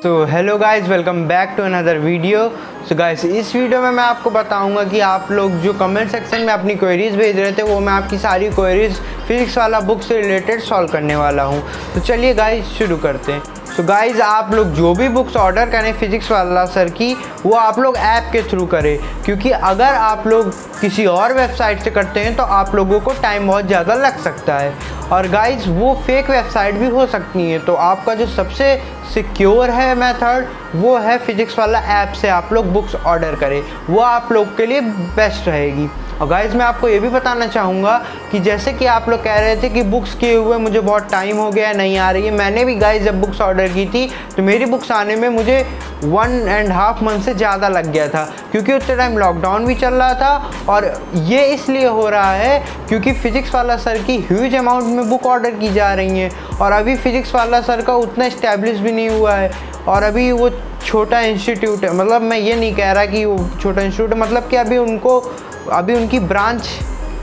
तो hello guys, welcome back to another video. So guys, इस video में मैं आपको बताऊंगा कि आप लोग जो कमेंट सेक्शन में अपनी क्वेरीज भेज रहे थे, वो मैं आपकी सारी क्वेरीज फिजिक्स वाला बुक से रिलेटेड सॉल्व करने वाला हूं। तो चलिए गाइस शुरू करते हैं। सो गाइस, आप लोग जो भी बुक्स ऑर्डर करें फिजिक्स वाला सर की, वो आप लोग ऐप के थ्रू करें, क्योंकि अगर आप लोग किसी और वेबसाइट से करते हैं तो आप लोगों को टाइम बहुत ज़्यादा लग सकता है। और गाइस, वो फेक वेबसाइट भी हो सकती है। तो आपका जो सबसे सिक्योर है मेथड, वो है फिजिक्स वाला ऐप से आप लोग बुक्स ऑर्डर करें, वो आप लोग के लिए बेस्ट रहेगी। और गाइस, मैं आपको ये भी बताना चाहूँगा कि जैसे कि आप लोग कह रहे थे कि बुक्स किए हुए मुझे बहुत टाइम हो गया, नहीं आ रही है। मैंने भी गाइस जब बुक्स ऑर्डर की थी तो मेरी बुक्स आने में मुझे 1.5 मंथ से ज़्यादा लग गया था, क्योंकि उतने टाइम लॉकडाउन भी चल रहा था। और ये इसलिए हो रहा है क्योंकि फिजिक्स वाला सर की ह्यूज अमाउंट में बुक ऑर्डर की जा रही हैं, और अभी फिजिक्स वाला सर का उतना इस्टेब्लिश भी नहीं हुआ है, और अभी वो छोटा इंस्टीट्यूट है। मतलब मैं ये नहीं कह रहा कि वो छोटा इंस्टीट्यूट है, मतलब कि अभी उनकी ब्रांच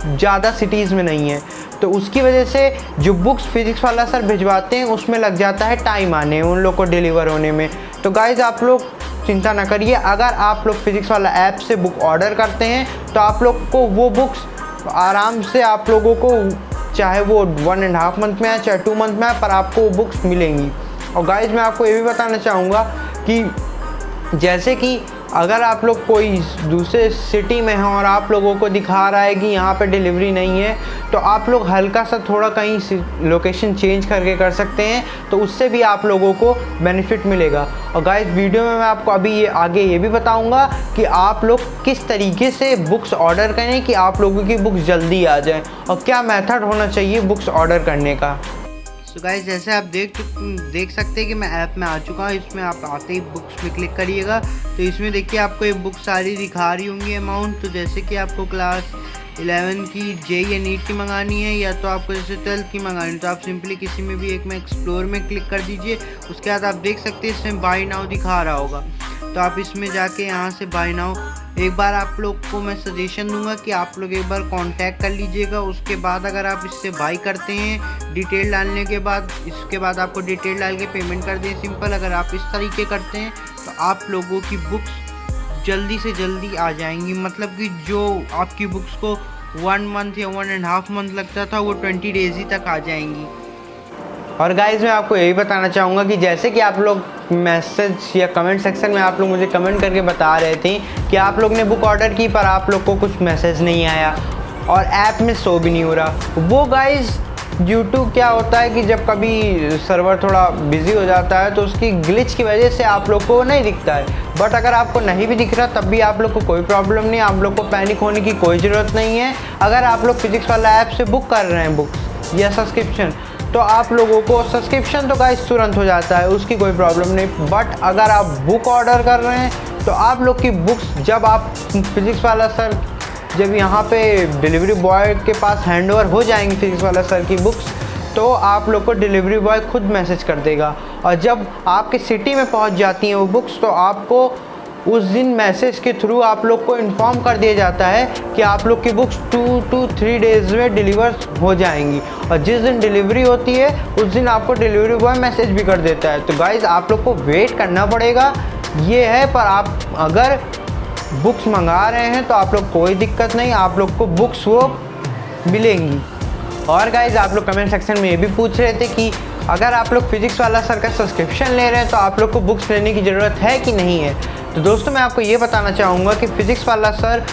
ज़्यादा सिटीज़ में नहीं है। तो उसकी वजह से जो बुक्स फिजिक्स वाला सर भिजवाते हैं उसमें लग जाता है टाइम आने, उन लोग को डिलीवर होने में। तो गाइज़, आप लोग चिंता ना करिए। अगर आप लोग फिजिक्स वाला ऐप से बुक ऑर्डर करते हैं तो आप लोग को वो बुक्स आराम से, आप लोगों को चाहे वो 1.5 मंथ में आए चाहे 2 मंथ में आए, पर आपको वो बुक्स मिलेंगी। और गाइज़, मैं आपको ये भी बताना चाहूँगा कि जैसे कि अगर आप लोग कोई दूसरे सिटी में हैं और आप लोगों को दिखा रहा है कि यहाँ पे डिलीवरी नहीं है, तो आप लोग हल्का सा थोड़ा कहीं लोकेशन चेंज करके कर सकते हैं, तो उससे भी आप लोगों को बेनिफिट मिलेगा। और गाइस, वीडियो में मैं आपको अभी आगे ये भी बताऊँगा कि आप लोग किस तरीके से बुक्स ऑर्डर करें कि आप लोगों की बुक्स जल्दी आ जाए, और क्या मेथड होना चाहिए बुक्स ऑर्डर करने का। सो गाइस, जैसे आप देख सकते हैं कि मैं ऐप में आ चुका हूँ। इसमें आप आते ही बुक्स में क्लिक करिएगा तो इसमें देखिए आपको ये बुक सारी दिखा रही होंगी अमाउंट। तो जैसे कि आपको क्लास 11 की जेई या नीट की मंगानी है, या तो आपको जैसे 12th की मंगानी है, तो आप सिंपली किसी में भी एक में एक्सप्लोर में क्लिक कर दीजिए। उसके बाद आप देख सकते हैं इसमें बाय नाउ दिखा रहा होगा, तो आप इसमें जाके यहाँ से बाय नाउ, एक बार आप लोग को मैं सजेशन दूंगा कि आप लोग एक बार कांटेक्ट कर लीजिएगा। उसके बाद अगर आप इससे बाई करते हैं डिटेल डालने के बाद, इसके बाद आपको डिटेल डाल के पेमेंट कर दें सिंपल। अगर आप इस तरीके करते हैं तो आप लोगों की बुक्स जल्दी से जल्दी आ जाएंगी। मतलब कि जो आपकी बुक्स को 1 मंथ या 1.5 मंथ लगता था, वो 20 डेज ही तक आ जाएंगी। और गाइज़, मैं आपको यही बताना चाहूँगा कि जैसे कि आप लोग मैसेज या कमेंट सेक्शन में आप लोग मुझे कमेंट करके बता रहे थे कि आप लोग ने बुक ऑर्डर की पर आप लोग को कुछ मैसेज नहीं आया और ऐप में शो भी नहीं हो रहा। वो गाइज़, यूट्यूब क्या होता है कि जब कभी सर्वर थोड़ा बिजी हो जाता है तो उसकी ग्लिच की वजह से आप लोग को नहीं दिखता है। बट अगर आपको नहीं भी दिख रहा तब भी आप लोग को कोई प्रॉब्लम नहीं, आप लोग को पैनिक होने की कोई ज़रूरत नहीं है। अगर आप लोग फिजिक्स वाला ऐप से बुक कर रहे हैं बुक्स या सब्सक्रिप्शन, तो आप लोगों को सब्सक्रिप्शन तो गाइस तुरंत हो जाता है, उसकी कोई प्रॉब्लम नहीं। बट अगर आप बुक ऑर्डर कर रहे हैं तो आप लोग की बुक्स जब आप फिजिक्स वाला सर, जब यहाँ पे डिलीवरी बॉय के पास हैंड ओवर हो जाएंगी फिजिक्स वाला सर की बुक्स, तो आप लोग को डिलीवरी बॉय खुद मैसेज कर देगा। और जब आपके सिटी में पहुँच जाती हैं वो बुक्स, तो आपको उस दिन मैसेज के थ्रू आप लोग को इन्फॉर्म कर दिया जाता है कि आप लोग की बुक्स 2 to 3 डेज़ में डिलीवर हो जाएंगी। और जिस दिन डिलीवरी होती है उस दिन आपको डिलीवरी बॉय मैसेज भी कर देता है। तो गाइज़, आप लोग को वेट करना पड़ेगा, ये है। पर आप अगर बुक्स मंगा रहे हैं तो आप लोग कोई दिक्कत नहीं, आप लोग को बुक्स वो मिलेंगी। और गाइज़, आप लोग कमेंट सेक्शन में ये भी पूछ रहे थे कि अगर आप लोग फिजिक्स वाला सर का सब्सक्रिप्शन ले रहे हैं तो आप लोग को बुक्स लेने की ज़रूरत है कि नहीं है। तो दोस्तों, मैं आपको ये बताना चाहूँगा कि फिजिक्स वाला सर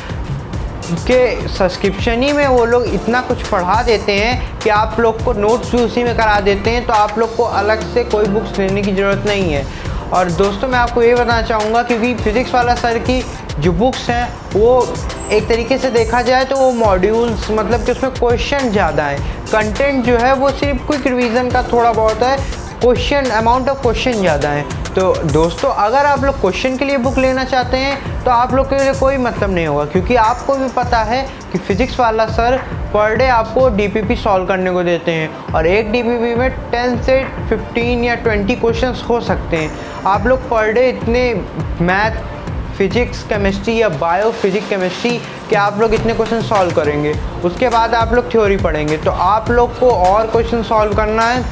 के सब्सक्रिप्शन ही में वो लोग इतना कुछ पढ़ा देते हैं कि आप लोग को नोट्स भी उसी में करा देते हैं, तो आप लोग को अलग से कोई बुक्स लेने की ज़रूरत नहीं है। और दोस्तों, मैं आपको ये बताना चाहूँगा क्योंकि फिजिक्स वाला सर की जो बुक्स हैं वो एक तरीके से देखा जाए तो वो मॉड्यूल्स, मतलब कि उसमें क्वेश्चन ज़्यादा है, कंटेंट जो है वो सिर्फ क्विक रिवीजन का थोड़ा बहुत है, क्वेश्चन अमाउंट ऑफ क्वेश्चन ज़्यादा है। तो दोस्तों, अगर आप लोग क्वेश्चन के लिए बुक लेना चाहते हैं तो आप लोग के लिए कोई मतलब नहीं होगा, क्योंकि आपको भी पता है कि फिजिक्स वाला सर पर डे आपको डीपीपी सॉल्व करने को देते हैं, और एक डीपीपी में 10 से 15 या 20 क्वेश्चंस हो सकते हैं। आप लोग पर डे इतने मैथ, फिजिक्स, केमिस्ट्री या बायो फिजिक्स केमिस्ट्री के आप लोग इतने क्वेश्चन सॉल्व करेंगे, उसके बाद आप लोग थ्योरी पढ़ेंगे, तो आप लोग को और क्वेश्चन सॉल्व करना है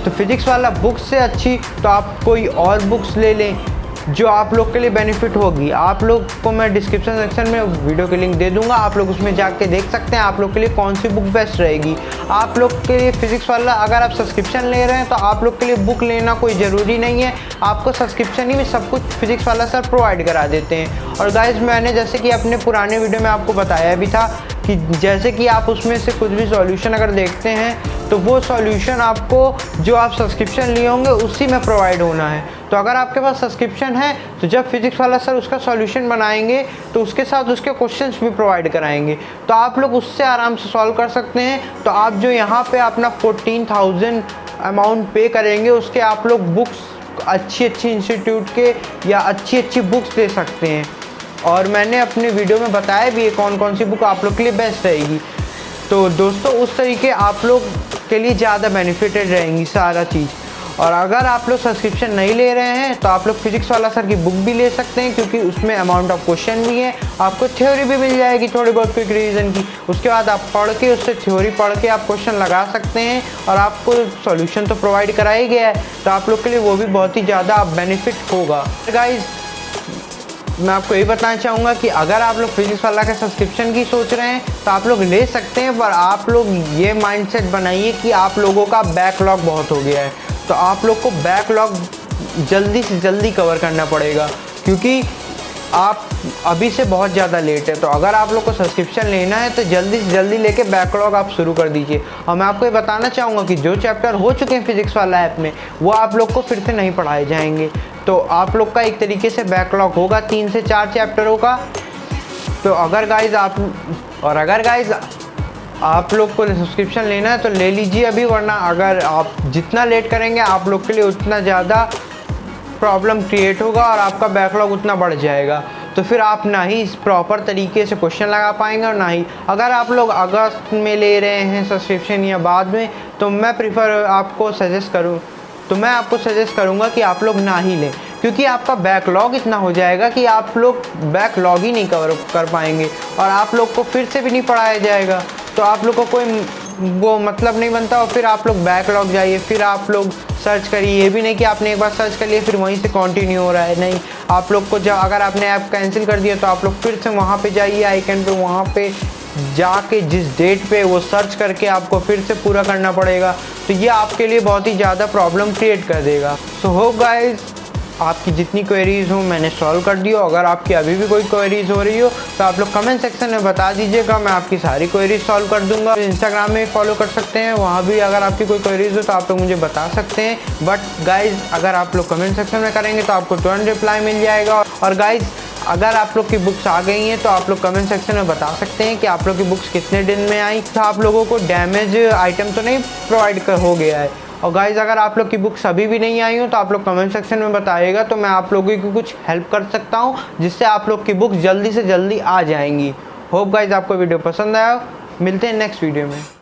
तो फिजिक्स वाला बुक से अच्छी तो आप कोई और बुक्स ले लें जो आप लोग के लिए बेनिफिट होगी। आप लोग को मैं डिस्क्रिप्शन सेक्शन में वीडियो की लिंक दे दूंगा, आप लोग उसमें जाके देख सकते हैं आप लोग के लिए कौन सी बुक बेस्ट रहेगी। आप लोग के लिए फिजिक्स वाला अगर आप सब्सक्रिप्शन ले रहे हैं तो आप लोग के लिए बुक लेना कोई ज़रूरी नहीं है, आपको सब्सक्रिप्शन ही में सब कुछ फिजिक्स वाला सर प्रोवाइड करा देते हैं। और गाइज मैंने जैसे कि अपने पुराने वीडियो में आपको बताया भी था कि जैसे कि आप उसमें से कुछ भी सॉल्यूशन अगर देखते हैं तो वो सॉल्यूशन आपको जो आप सब्सक्रिप्शन लिए होंगे उसी में प्रोवाइड होना है। तो अगर आपके पास सब्सक्रिप्शन है तो जब फिजिक्स वाला सर उसका सॉल्यूशन बनाएंगे तो उसके साथ उसके क्वेश्चंस भी प्रोवाइड कराएंगे, तो आप लोग उससे आराम से सॉल्व कर सकते हैं। तो आप जो यहाँ पे अपना 14,000 अमाउंट पे करेंगे उसके आप लोग बुक्स अच्छी इंस्टीट्यूट के या अच्छी बुक्स ले सकते हैं। और मैंने अपने वीडियो में बताया भी है कौन कौन सी बुक आप लोग के लिए बेस्ट रहेगी। तो दोस्तों उस तरीके आप लोग के लिए ज़्यादा बेनिफिटेड रहेंगी सारा चीज़। और अगर आप लोग सब्सक्रिप्शन नहीं ले रहे हैं तो आप लोग फिजिक्स वाला सर की बुक भी ले सकते हैं, क्योंकि उसमें अमाउंट ऑफ क्वेश्चन भी है, आपको थ्योरी भी मिल जाएगी थोड़ी बहुत क्विक रिवीजन की। उसके बाद आप पढ़ के उससे थ्योरी पढ़ के आप क्वेश्चन लगा सकते हैं और आपको सॉल्यूशन तो प्रोवाइड करा ही गया है, तो आप लोग के लिए वो भी बहुत ही ज़्यादा बेनिफिट होगा। गाइज मैं आपको यही बताना चाहूँगा कि अगर आप लोग फिजिक्स वाला के सब्सक्रिप्शन की सोच रहे हैं तो आप लोग ले सकते हैं, पर आप लोग ये माइंडसेट बनाइए कि आप लोगों का बैकलॉग बहुत हो गया है, तो आप लोग को बैकलॉग जल्दी से जल्दी कवर करना पड़ेगा, क्योंकि आप अभी से बहुत ज़्यादा लेट है। तो अगर आप लोग को सब्सक्रिप्शन लेना है तो जल्दी से जल्दी लेके बैकलॉग आप शुरू कर दीजिए। और मैं आपको ये बताना चाहूँगा कि जो चैप्टर हो चुके हैं फिजिक्स वाला ऐप में वो आप लोग को फिर से नहीं पढ़ाए जाएंगे, तो आप लोग का एक तरीके से बैकलॉग होगा 3 से 4 चैप्टरों का। तो अगर गाइज आप लोग को सब्सक्रिप्शन लेना है तो ले लीजिए अभी, वरना अगर आप जितना लेट करेंगे आप लोग के लिए उतना ज़्यादा प्रॉब्लम क्रिएट होगा और आपका बैकलॉग उतना बढ़ जाएगा। तो फिर आप ना ही प्रॉपर तरीके से क्वेश्चन लगा पाएंगे और ना ही, अगर आप लोग अगस्त में ले रहे हैं सब्सक्रिप्शन या बाद में, तो मैं आपको सजेस्ट करूँगा कि आप लोग ना ही लें, क्योंकि आपका बैकलॉग इतना हो जाएगा कि आप लोग बैकलॉग ही नहीं कवर कर पाएंगे और आप लोग को फिर से भी नहीं पढ़ाया जाएगा, तो आप लोग को कोई वो मतलब नहीं बनता। और फिर आप लोग बैकलॉग जाइए, फिर आप लोग सर्च करिए, ये भी नहीं कि आपने एक बार सर्च कर लिया फिर वहीं से कंटिन्यू हो रहा है, नहीं। आप लोग को जब अगर आपने ऐप कैंसिल कर दिया तो आप लोग फिर से वहाँ पे जाइए आइकन पे, वहाँ पे जाके जिस डेट पे वो सर्च करके आपको फिर से पूरा करना पड़ेगा, तो ये आपके लिए बहुत ही ज़्यादा प्रॉब्लम क्रिएट कर देगा। सो होप गाइज आपकी जितनी क्वेरीज़ हो मैंने सॉल्व कर दी हो। अगर आपकी अभी भी कोई क्वेरीज़ हो रही हो तो आप लोग कमेंट सेक्शन में बता दीजिएगा, मैं आपकी सारी क्वेरीज़ सॉल्व कर दूंगा। इंस्टाग्राम में फॉलो कर सकते हैं, वहाँ भी अगर आपकी कोई क्वेरीज़ हो तो आप लोग मुझे बता सकते हैं। बट गाइज़ अगर आप लोग कमेंट सेक्शन में करेंगे तो आपको तुरंत रिप्लाई मिल जाएगा। और गाइज़ अगर आप लोग की बुक्स आ गई हैं तो आप लोग कमेंट सेक्शन में बता सकते हैं कि आप लोग की बुक्स कितने दिन में आई, तो आप लोगों को डैमेज आइटम तो नहीं प्रोवाइड हो गया है। और गाइज़ अगर आप लोग की बुक्स अभी भी नहीं आई हो तो आप लोग कमेंट सेक्शन में बताइएगा, तो मैं आप लोगों की कुछ हेल्प कर सकता हूँ जिससे आप लोग की बुक्स जल्दी से जल्दी आ जाएंगी। होप गाइज़ आपको वीडियो पसंद आया, मिलते हैं नेक्स्ट वीडियो में।